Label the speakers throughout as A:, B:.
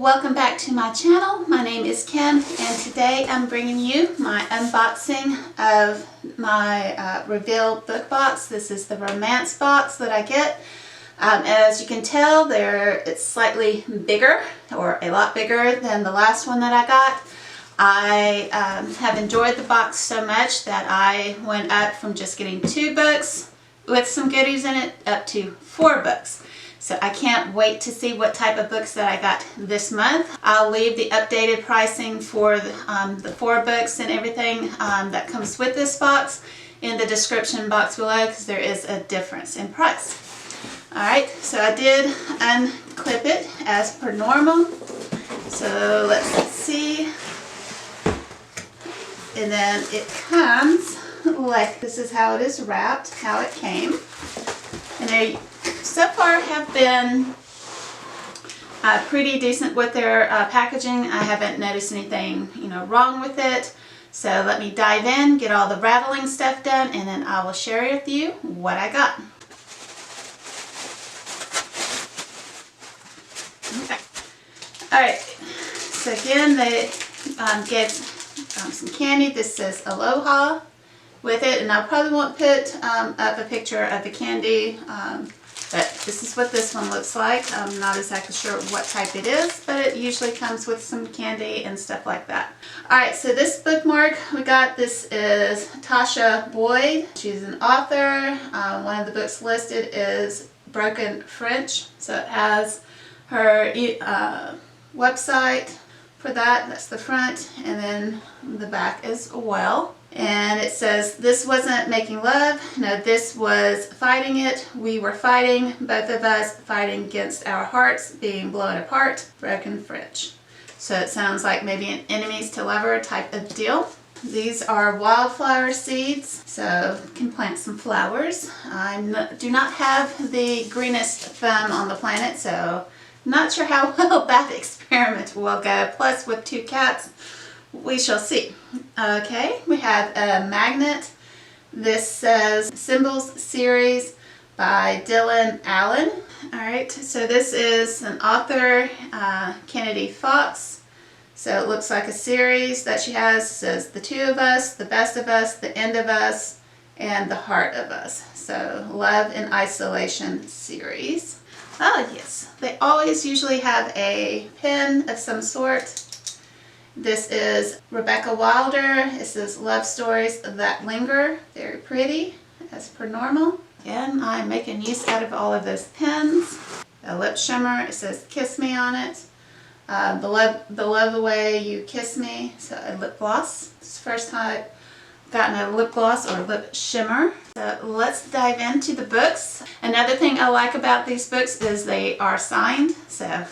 A: Welcome back to my channel. My name is Kim and today I'm bringing you my unboxing of my Reveal book box. This is the romance box that I get. As you can tell, it's slightly bigger, or a lot bigger than the last one that I got. I have enjoyed the box so much that I went up from just getting 2 books with some goodies in it up to 4 books. So I can't wait to see what type of books that I got this month. I'll leave the updated pricing for the 4 books and everything that comes with this box in the description box below, because there is a difference in price. Alright, so I did unclip it as per normal. So let's see. And then it comes like this is how it is wrapped, how it came. And they so far have been pretty decent with their packaging. I haven't noticed anything wrong with it. So let me dive in, get all the rattling stuff done, and then I will share with you what I got. Okay. Alright, so again they get some candy. This says Aloha with it, and I probably won't put up a picture of the candy, but this is what this one looks like. I'm not exactly sure what type it is, but it usually comes with some candy and stuff like that. Alright, so this bookmark we got, this is Tasha Boyd. She's an author. One of the books listed is Broken French, so it has her website for that. That's the front, and then the back as well. And it says, this wasn't making love, no, this was fighting it. We were fighting, both of us, fighting against our hearts being blown apart. Broken French. So it sounds like maybe an enemies to lover type of deal. These are wildflower seeds, so you can plant some flowers. I do not have the greenest thumb on the planet, so not sure how well that experiment will go. Plus, with 2 cats, we shall see. Okay, we have a magnet. This says Symbols Series by Dylan Allen. Alright, so this is an author, Kennedy Fox. So it looks like a series that she has. It says The Two of Us, The Best of Us, The End of Us, and The Heart of Us. So Love in Isolation series. Oh yes, they always usually have a pen of some sort. This is Rebecca Wilder. It says Love Stories That Linger. Very pretty, as per normal. Again, I'm making use out of all of those pens. A lip shimmer. It says Kiss Me on it. The love the Way You Kiss Me. So a lip gloss. It's the first time I've gotten a lip gloss or lip shimmer. So let's dive into the books. Another thing I like about these books is they are signed. So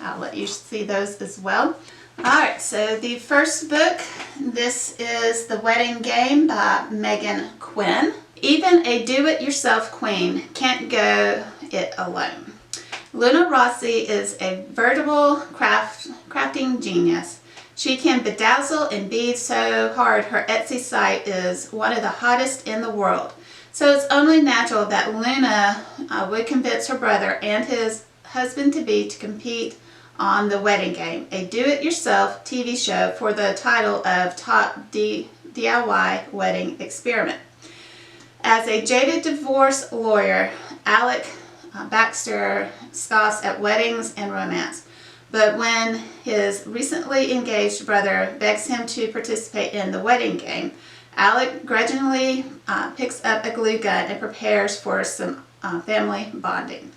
A: I'll let you see those as well. Alright, so the first book, this is The Wedding Game by Megan Quinn. Even a do-it-yourself queen can't go it alone. Luna Rossi is a veritable crafting genius. She can bedazzle and bead so hard her Etsy site is one of the hottest in the world. So it's only natural that Luna would convince her brother and his husband-to-be to compete on The Wedding Game, a do-it-yourself TV show for the title of Top DIY Wedding Experiment. As a jaded divorce lawyer, Alec Baxter scoffs at weddings and romance. But when his recently engaged brother begs him to participate in the wedding game, Alec grudgingly picks up a glue gun and prepares for some family bonding.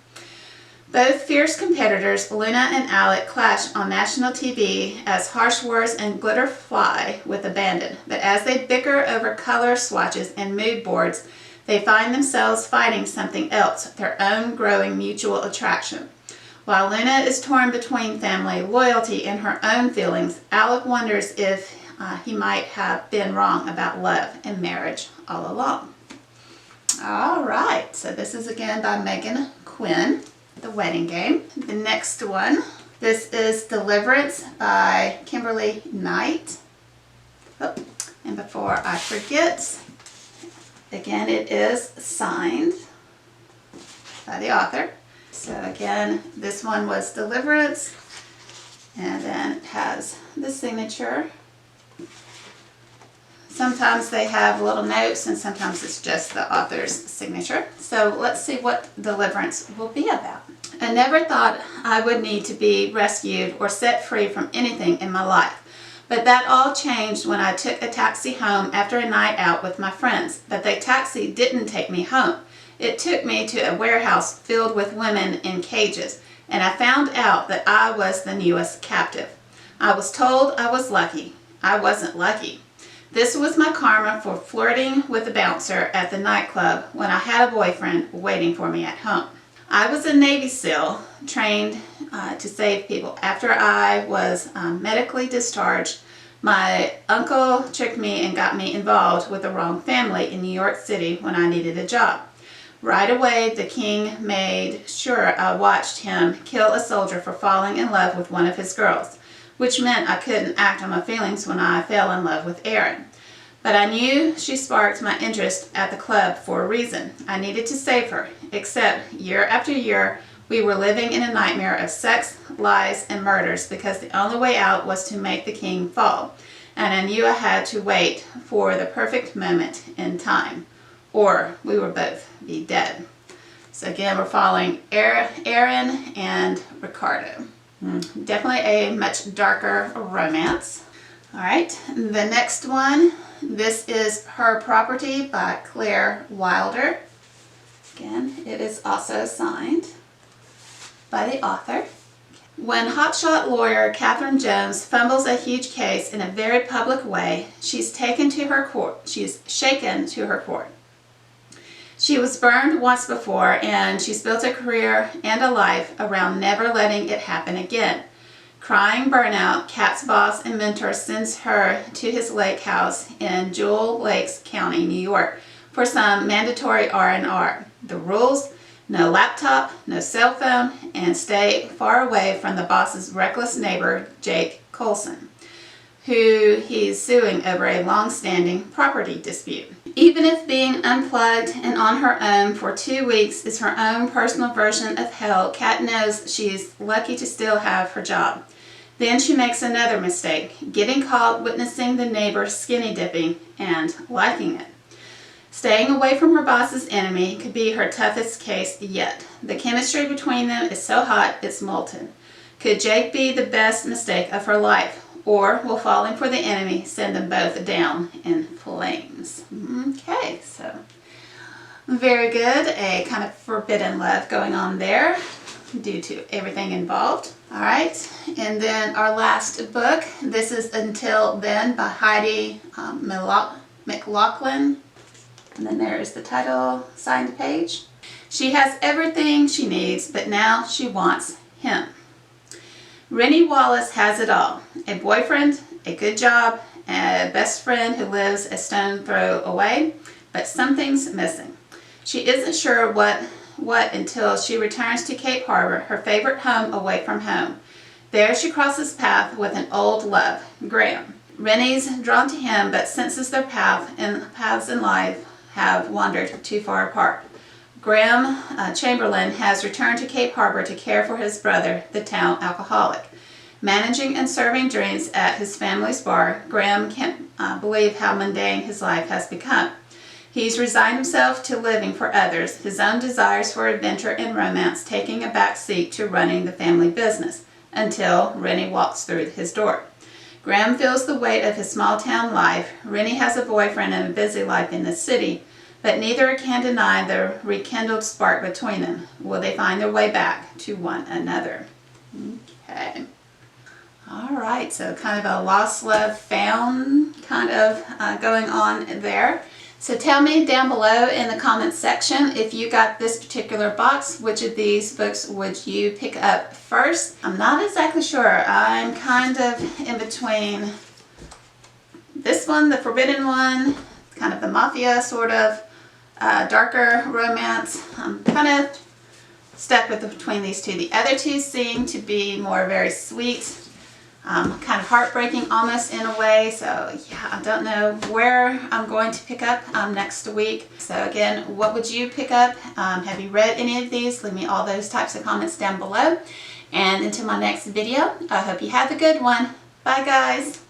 A: Both fierce competitors, Luna and Alec, clash on national TV as harsh words and glitter fly with abandon. But as they bicker over color swatches and mood boards, they find themselves fighting something else, their own growing mutual attraction. While Luna is torn between family loyalty and her own feelings, Alec wonders if he might have been wrong about love and marriage all along. Alright, so this is again by Megan Quinn. The Wedding Game. The next one, this is Deliverance by Kimberly Knight. Oh, and before I forget, again it is signed by the author. So again, this one was Deliverance. And then it has the signature. Sometimes they have little notes and sometimes it's just the author's signature. So let's see what Deliverance will be about. I never thought I would need to be rescued or set free from anything in my life. But that all changed when I took a taxi home after a night out with my friends. But the taxi didn't take me home. It took me to a warehouse filled with women in cages, and I found out that I was the newest captive. I was told I was lucky. I wasn't lucky. This was my karma for flirting with the bouncer at the nightclub when I had a boyfriend waiting for me at home. I was a Navy SEAL trained to save people. After I was medically discharged, my uncle tricked me and got me involved with the wrong family in New York City when I needed a job. Right away, the king made sure I watched him kill a soldier for falling in love with one of his girls, which meant I couldn't act on my feelings when I fell in love with Erin. But I knew she sparked my interest at the club for a reason. I needed to save her, except year after year, we were living in a nightmare of sex, lies, and murders because the only way out was to make the king fall. And I knew I had to wait for the perfect moment in time, or we would both be dead. So again, we're following Erin and Ricardo. Definitely a much darker romance. All right, the next one, this is Her Property by Claire Wilder. Again, it is also signed by the author. When hotshot lawyer Catherine Jones fumbles a huge case in a very public way, she's shaken to her core. She was burned once before, and she's built a career and a life around never letting it happen again. Crying burnout, Kat's boss and mentor sends her to his lake house in Jewel Lakes County, New York, for some mandatory R&R. The rules: no laptop, no cell phone, and stay far away from the boss's reckless neighbor, Jake Colson, who he's suing over a long-standing property dispute. Even if being unplugged and on her own for 2 weeks is her own personal version of hell, Kat knows she's lucky to still have her job. Then she makes another mistake, getting caught witnessing the neighbor skinny dipping and liking it. Staying away from her boss's enemy could be her toughest case yet. The chemistry between them is so hot it's molten. Could Jake be the best mistake of her life? Or will falling for the enemy send them both down in flames? Okay, so very good. A kind of forbidden love going on there due to everything involved. All right, and then our last book. This is Until Then by Heidi McLaughlin. And then there's the title, signed page. She has everything she needs, but now she wants him. Rennie Wallace has it all. A boyfriend, a good job, a best friend who lives a stone throw away, but something's missing. She isn't sure what until she returns to Cape Harbor, her favorite home away from home. There she crosses paths with an old love, Graham. Rennie's drawn to him, but senses their paths in life have wandered too far apart. Graham Chamberlain has returned to Cape Harbor to care for his brother, the town alcoholic. Managing and serving drinks at his family's bar, Graham can't believe how mundane his life has become. He's resigned himself to living for others, his own desires for adventure and romance taking a back seat to running the family business, until Rennie walks through his door. Graham feels the weight of his small town life. Rennie has a boyfriend and a busy life in the city, but neither can deny the rekindled spark between them. Will they find their way back to one another? Okay. All right, so kind of a lost love found kind of going on there. So tell me down below in the comments section if you got this particular box, which of these books would you pick up first? I'm not exactly sure. I'm kind of in between this one, the forbidden one, kind of the mafia sort of darker romance. I'm kind of stuck between these two. The other two seem to be more very sweet, kind of heartbreaking almost in a way. So yeah, I don't know where I'm going to pick up next week. So again, what would you pick up? Have you read any of these? Leave me all those types of comments down below. And until my next video, I hope you have a good one. Bye guys.